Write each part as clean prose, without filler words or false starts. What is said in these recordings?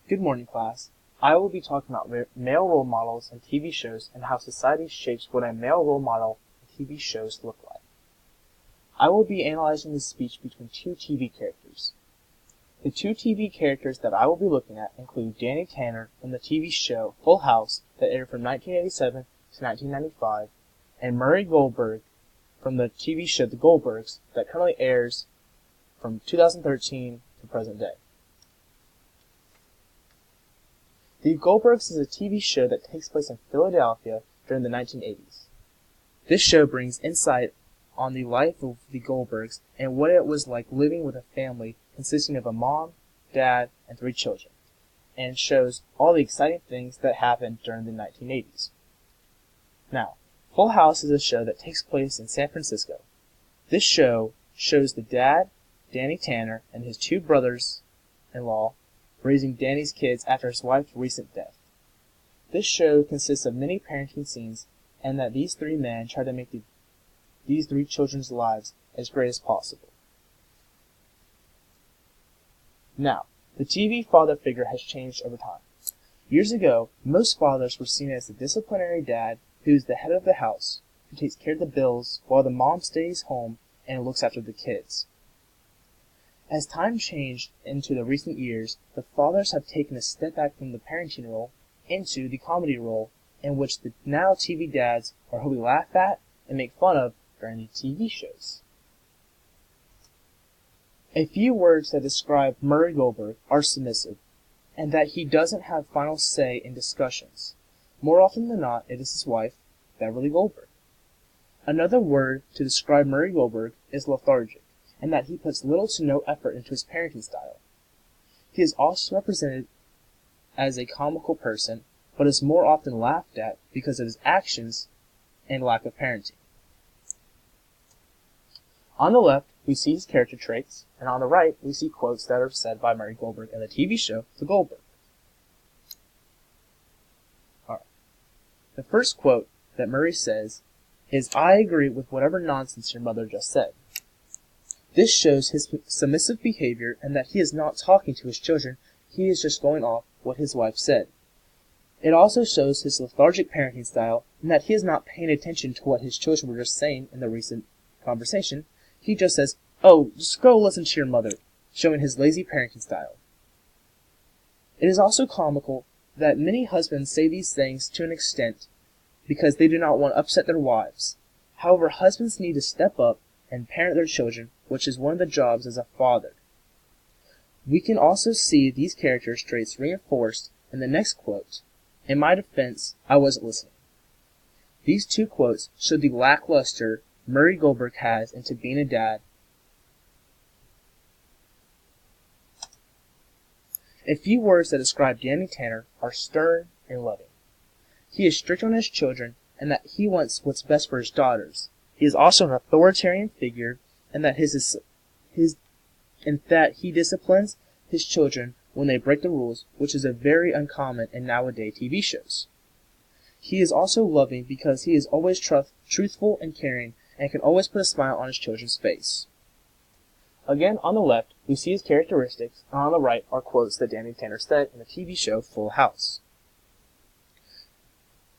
Good morning, class. I will be talking about male role models in TV shows and how society shapes what a male role model in TV shows look like. I will be analyzing the speech between two TV characters. The two TV characters that I will be looking at include Danny Tanner from the TV show Full House that aired from 1987 to 1995, and Murray Goldberg from the TV show The Goldbergs that currently airs from 2013 to present day. The Goldbergs is a TV show that takes place in Philadelphia during the 1980s. This show brings insight on the life of the Goldbergs and what it was like living with a family consisting of a mom, dad, and 3 children, and shows all the exciting things that happened during the 1980s. Now, Full House is a show that takes place in San Francisco. This show shows the dad, Danny Tanner, and his 2 brothers-in-law raising Danny's kids after his wife's recent death. This show consists of many parenting scenes, and that these 3 men try to make these 3 children's lives as great as possible. Now, the TV father figure has changed over time. Years ago, most fathers were seen as the disciplinary dad who is the head of the house, who takes care of the bills while the mom stays home and looks after the kids. As time changed into the recent years, the fathers have taken a step back from the parenting role into the comedy role, in which the now TV dads are who we laugh at and make fun of during the TV shows. A few words that describe Murray Goldberg are submissive, and that he doesn't have final say in discussions. More often than not, it is his wife, Beverly Goldberg. Another word to describe Murray Goldberg is lethargic, and that he puts little to no effort into his parenting style. He is also represented as a comical person, but is more often laughed at because of his actions and lack of parenting. On the left, we see his character traits, and on the right, we see quotes that are said by Murray Goldberg in the TV show The Goldbergs. Alright. The first quote that Murray says is, "I agree with whatever nonsense your mother just said." This shows his submissive behavior and that he is not talking to his children, he is just going off what his wife said. It also shows his lethargic parenting style and that he is not paying attention to what his children were just saying in the recent conversation. He just says, "Oh, just go listen to your mother," showing his lazy parenting style. It is also comical that many husbands say these things to an extent because they do not want to upset their wives. However, husbands need to step up and parent their children, which is one of the jobs as a father. We can also see these character traits reinforced in the next quote. "In my defense, I wasn't listening." These 2 quotes show the lackluster Murray Goldberg has into being a dad. A few words that describe Danny Tanner are stern and loving. He is strict on his children and that he wants what's best for his daughters. He is also an authoritarian figure, and that he disciplines his children when they break the rules, which is a very uncommon in nowadays TV shows. He is also loving because he is always truthful and caring, and can always put a smile on his children's face. Again, on the left, we see his characteristics, and on the right are quotes that Danny Tanner said in the TV show Full House.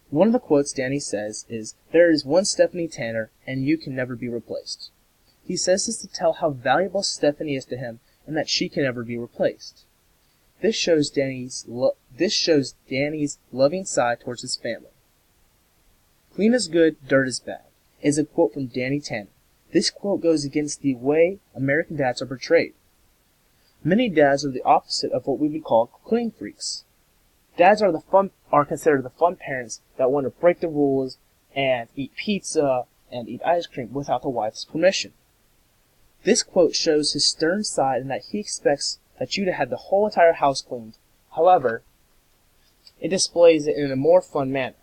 One of the quotes Danny says is, "There is one Stephanie Tanner, and you can never be replaced." He says this to tell how valuable Stephanie is to him, and that she can never be replaced. This shows Danny's loving side towards his family. "Clean is good, dirt is bad," is a quote from Danny Tanner. This quote goes against the way American dads are portrayed. Many dads are the opposite of what we would call clean freaks. Dads are considered the fun parents that want to break the rules and eat pizza and eat ice cream without the wife's permission. This quote shows his stern side and that he expects that you to have the whole entire house cleaned. However, it displays it in a more fun manner.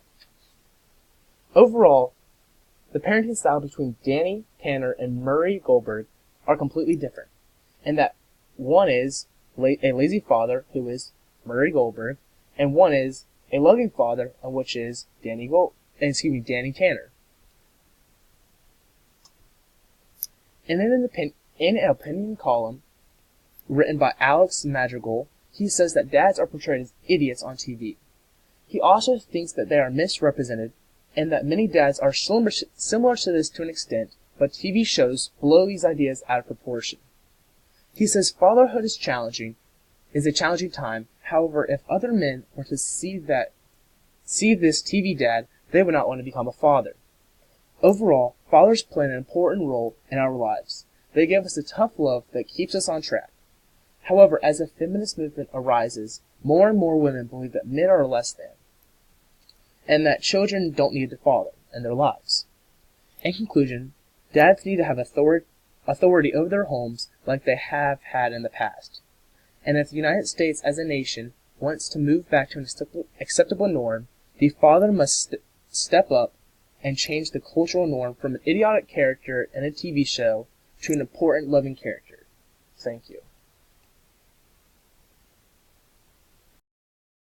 Overall, the parenting style between Danny Tanner and Murray Goldberg are completely different, and that one is a lazy father, who is Murray Goldberg, and one is a loving father, which is Danny Tanner. In an opinion column written by Alex Madrigal, he says that dads are portrayed as idiots on TV. He also thinks that they are misrepresented and that many dads are similar to this to an extent, but TV shows blow these ideas out of proportion. He says fatherhood is a challenging time. However, if other men were to see this TV dad, they would not want to become a father. Overall, fathers play an important role in our lives. They give us a tough love that keeps us on track. However, as the feminist movement arises, more and more women believe that men are less than, and that children don't need a father in their lives. In conclusion, dads need to have authority over their homes like they have had in the past. And if the United States as a nation wants to move back to an acceptable norm, the father must step up and change the cultural norm from an idiotic character in a TV show to an important, loving character. Thank you.